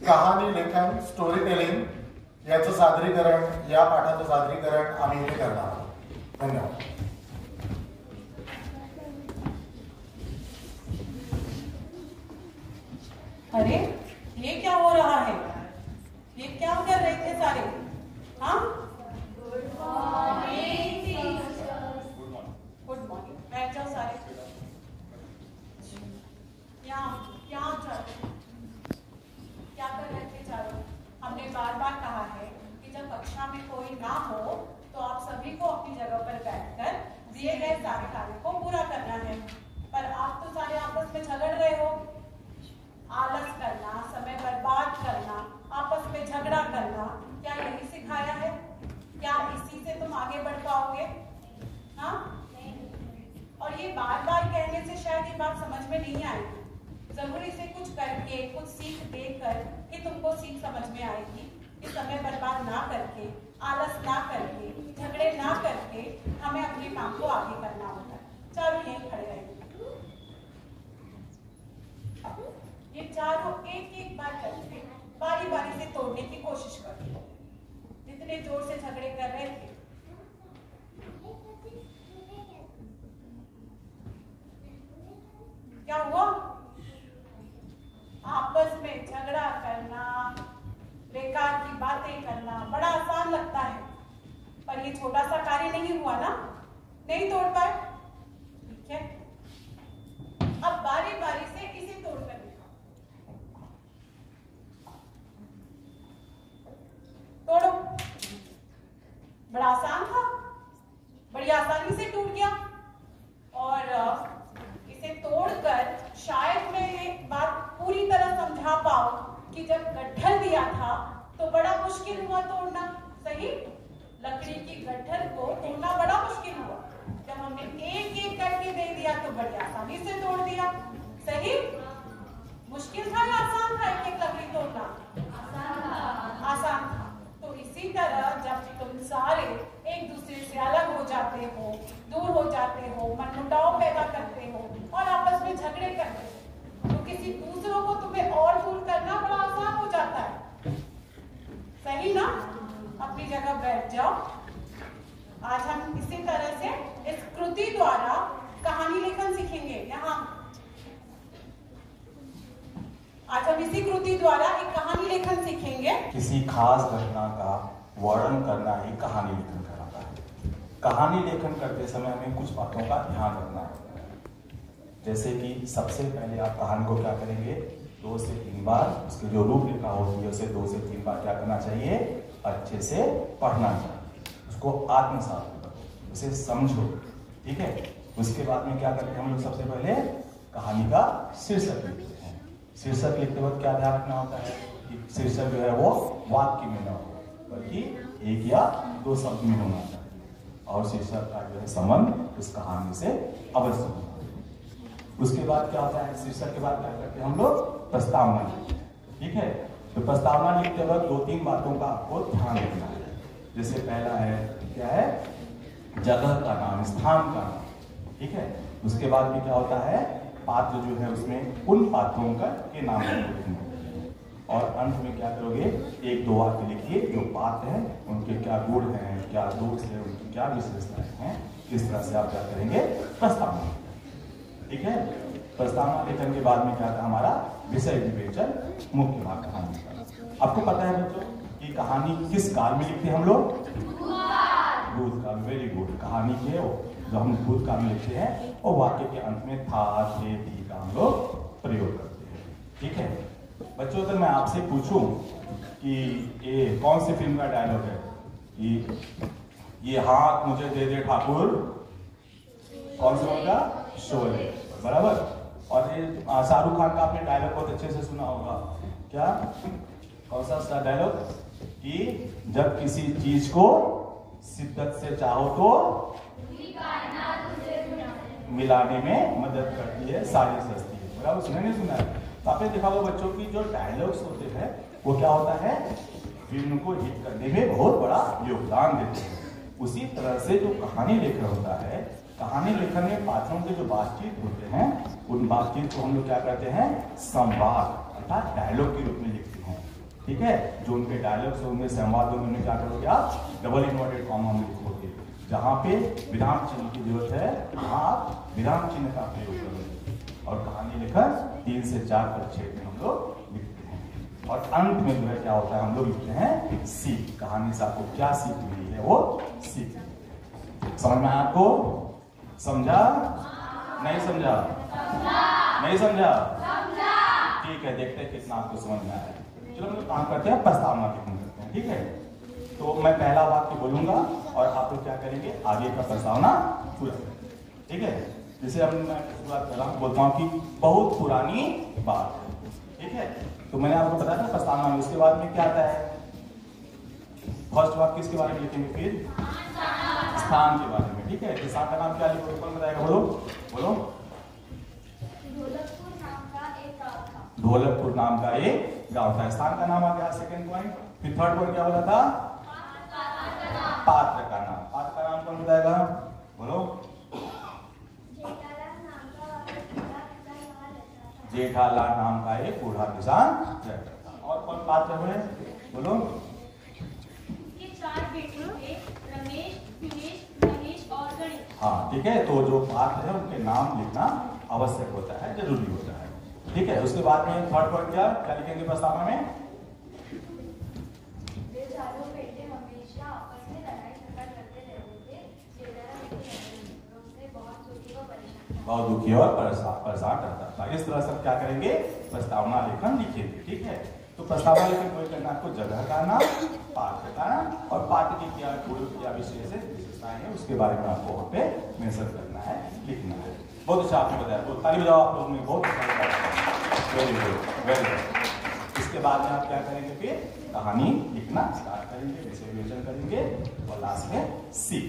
कहाणी लेखन story telling याचं सादरीकरण, या पाठाचं सादरीकरण आम्ही इथे करणार आहोत। धन्यवाद। अरे ये क्या हो रहा है? ये क्या कर रहे थे सारे? हाँ, गुड मॉर्निंग। Good morning. बैठ जाओ सारे। यहाँ क्या कर रहे थे चारों? हमने बार बार कहा है कि जब कक्षा में कोई ना हो तो आप सभी को अपनी जगह पर बैठकर दिए गए सारे कार्य को पूरा करना है, पर आप तो सारे आपस में झगड़ रहे हो। आलस करना, समय बर्बाद करना, आपस में झगड़ा करना, क्या यही सिखाया है? क्या इसी से तुम आगे बढ़ पाओगे? हाँ? और ये बार बार कहने से शायद ये बात समझ में नहीं आएगी। जरूरी से कुछ करके, कुछ सीख देकर कि तुमको सीख समझ में आएगी कि समय बर्बाद ना करके, आलस ना करके, झगड़े ना करके हमें अपने काम को आगे करना होता है। चारों यहीं खड़े रहेंगे। ये चारों एक एक बार करके बारी बारी से तोड़ने की कोशिश करो। जितने जोर से झगड़े कर रहे थे, क्या हुआ? आपस में झगड़ा करना, बेकार की बातें करना बड़ा आसान लगता है, पर ये छोटा सा कार्य नहीं हुआ ना, नहीं तोड़ पाए। ठीक है, अब बारी बारी से इसे तोड़कर दिखाओ। तोड़ो। बड़ा आसान था, बड़ी आसानी से टूट गया। और इसे तोड़कर शायद मैं एक बात पूरी तरह समझा पाऊं कि जब गट्ठर दिया था तो बड़ा मुश्किल हुआ तोड़ना। सही? लकड़ी की गट्ठर को तोड़ना बड़ा मुश्किल हुआ। जब हमने एक एक करके दे दिया तो बड़ी आसानी से तोड़ दिया। सही? मुश्किल था या आसान था एक एक लकड़ी तोड़ना? आसान था। तो इसी तरह जब तुम सारे एक दूसरे से अलग हो जाते हो, दूर हो जाते हो, मनमुटाव पैदा करते हो और आपस में झगड़े करते हो, तो किसी दूसरों को तुम्हें और दूर करना बड़ा आसान हो जाता है। सही ना? अपनी जगह बैठ जाओ। आज हम इसी तरह से इस कृति द्वारा कहानी लेखन सीखेंगे। यहाँ आज हम इसी कृति द्वारा एक कहानी लेखन सीखेंगे। किसी खास घटना का वर्णन करना ही कहानी लेखन कहलाता है। कहानी लेखन करते समय हमें कुछ बातों का ध्यान रखना होता है। जैसे कि सबसे पहले आप कहानी को क्या करेंगे, 2 से 3 बार उसकी जो रूपरेखा होती है उसे 2 से 3 बार क्या करना चाहिए, अच्छे से पढ़ना चाहिए, उसको आत्मसात करो, उसे समझो। ठीक है, उसके बाद में क्या करते हैं हम लोग, सबसे पहले कहानी का शीर्षक लिखते हैं। शीर्षक लिखते वक्त क्या ध्यान रखना होता है कि शीर्षक जो है वो वाक्य में ना हो, बल्कि 1 या 2 शब्द में होना चाहिए, और शीर्षक का जो है संबंध उस कहानी से अवश्य होना। उसके बाद क्या होता है, शीर्षक के बाद क्या करते हैं हम लोग, प्रस्तावना लिखते हैं। ठीक है, तो प्रस्तावना लिखते वक्त 2-3 बातों का आपको ध्यान रखना है। जैसे पहला है क्या है, जगह का नाम, स्थान का नाम। ठीक है, उसके बाद भी क्या होता है, पात्र जो है उसमें उन पात्रों का के नाम लिखेंगे, और अंत में क्या करोगे, 1-2 वाक्य लिखिए जो पात्र हैं उनके क्या गुण हैं, क्या दोष है, उनकी क्या विशेषताएं हैं, किस तरह से आप क्या करेंगे, प्रस्तावना। ठीक है, प्रस्तावना लेखन के बाद में क्या था हमारा विषय विवेचन, मुख्य भाग कहानी का। आपको पता है बच्चों कि कहानी किस काल में लिखते हैं हम लोग, भूतकाल। वेरी गुड, कहानी के जो हम भूतकाल में लिखते हैं और वाक्य के अंत में था, थे, थी का हम लोग प्रयोग करते हैं। ठीक है बच्चों, अगर मैं आपसे पूछूं कि ये कौन सी फिल्म का डायलॉग है कि ये हाथ मुझे दे दे ठाकुर, कौन सा होगा, शोले, बराबर। और ये शाहरुख खान का आपने डायलॉग बहुत अच्छे से सुना होगा, क्या, कौन सा डायलॉग, कि जब किसी चीज को शिद्दत से चाहो तो मिलाने में मदद करती है, सारी सस्ती है, बराबर। सुना नहीं सुना है? तो आपने देखा होगा बच्चों की जो डायलॉग्स होते हैं वो क्या होता है, फिल्म को हिट करने में बहुत बड़ा योगदान देते हैं। उसी तरह से जो कहानी लेखन होता है, कहानी लेखन में पात्रों के जो बातचीत होते हैं, उन बातचीत को हम लोग क्या करते हैं, संवाद अर्थात डायलॉग के रूप में लिखते हैं। ठीक है, जो उनके डायलॉग्स होंगे, संवाद होंगे, उन्हें क्या करोगे आप डबल इन्वर्टेड कॉमा में लिखोगे। जहाँ पे विराम चिन्ह की जरूरत है वहाँ आप विराम चिन्ह का प्रयोग करोगे। और कहानी लेखन 3 से 4 परिच्छेद में हम लोग लिखते हैं। और अंत में जो है क्या होता है, हम लोग लिखते हैं सीख। कहानी से आपको क्या सीख मिली है वो सीख। समझ में आया आपको? समझा? नहीं समझा? नहीं समझा? ठीक है, देखते हैं कितना आपको समझ में आया। चलो हम लोग काम करते हैं, प्रस्तावना लिखन करते हैं। ठीक है, तो मैं पहला वाक्य बोलूंगा और आप लोग क्या करेंगे, आगे का प्रस्तावना पूरा करेंगे। ठीक है, जैसे अब मैं शुरुआत कर रहा हूँ, बोलता हूँ कि बहुत पुरानी बात है। ठीक है, तो मैंने आपको बताया था प्रस्तावना में, उसके बाद में क्या आता है, फर्स्ट वाक्य किसके बारे में लिखेंगे, फिर स्थान के बारे में। ठीक है, तो स्थान का नाम क्या लिखोगे, कौन बताएगा, बोलो बोलो। ढोलकपुर नाम का एक गांव था। स्थान का नाम आ गया सेकंड पॉइंट। फिर थर्ड पॉइंट क्या बोला था, पात्र का नाम। पात्र का नाम कौन बताएगा, बोलो। जेठालाल नाम का एक बूढ़ा किसान रहता था। और कौन पात्र हुए, बोलो। के 4 बेटे थे, रमेश, दिनेश, महेश और गणेश। हाँ, ठीक है, तो जो पात्र है उनके नाम लिखना आवश्यक होता है, जरूरी होता है। ठीक है, उसके बाद में थर्ड पॉइंट क्या क्या लिखेंगे प्रस्तावना में, वे चारों बेटे हमेशा आपस में लड़ाई झगड़ा करते रहते थे। उससे बहुत दुखी और परेशान रहता था। इस तरह से क्या करेंगे, प्रस्तावना लेखन लिखेंगे। ठीक है, तो प्रस्तावना लेखन कोई करना, आपको जगह का नाम, पात्र का नाम और पात्र की क्या विशेषताएं हैं उसके बारे में आपको वहाँ पे मेंशन करना है, लिखना है। बहुत अच्छा आपने बताया, तो ताली बजाओ आप लोगों ने, बहुत अच्छा, वेरी गुड वेरी गुड। इसके बाद में आप क्या करेंगे, फिर कहानी लिखना स्टार्ट करेंगे, विषय विवेचन करेंगे और लास्ट में सीख।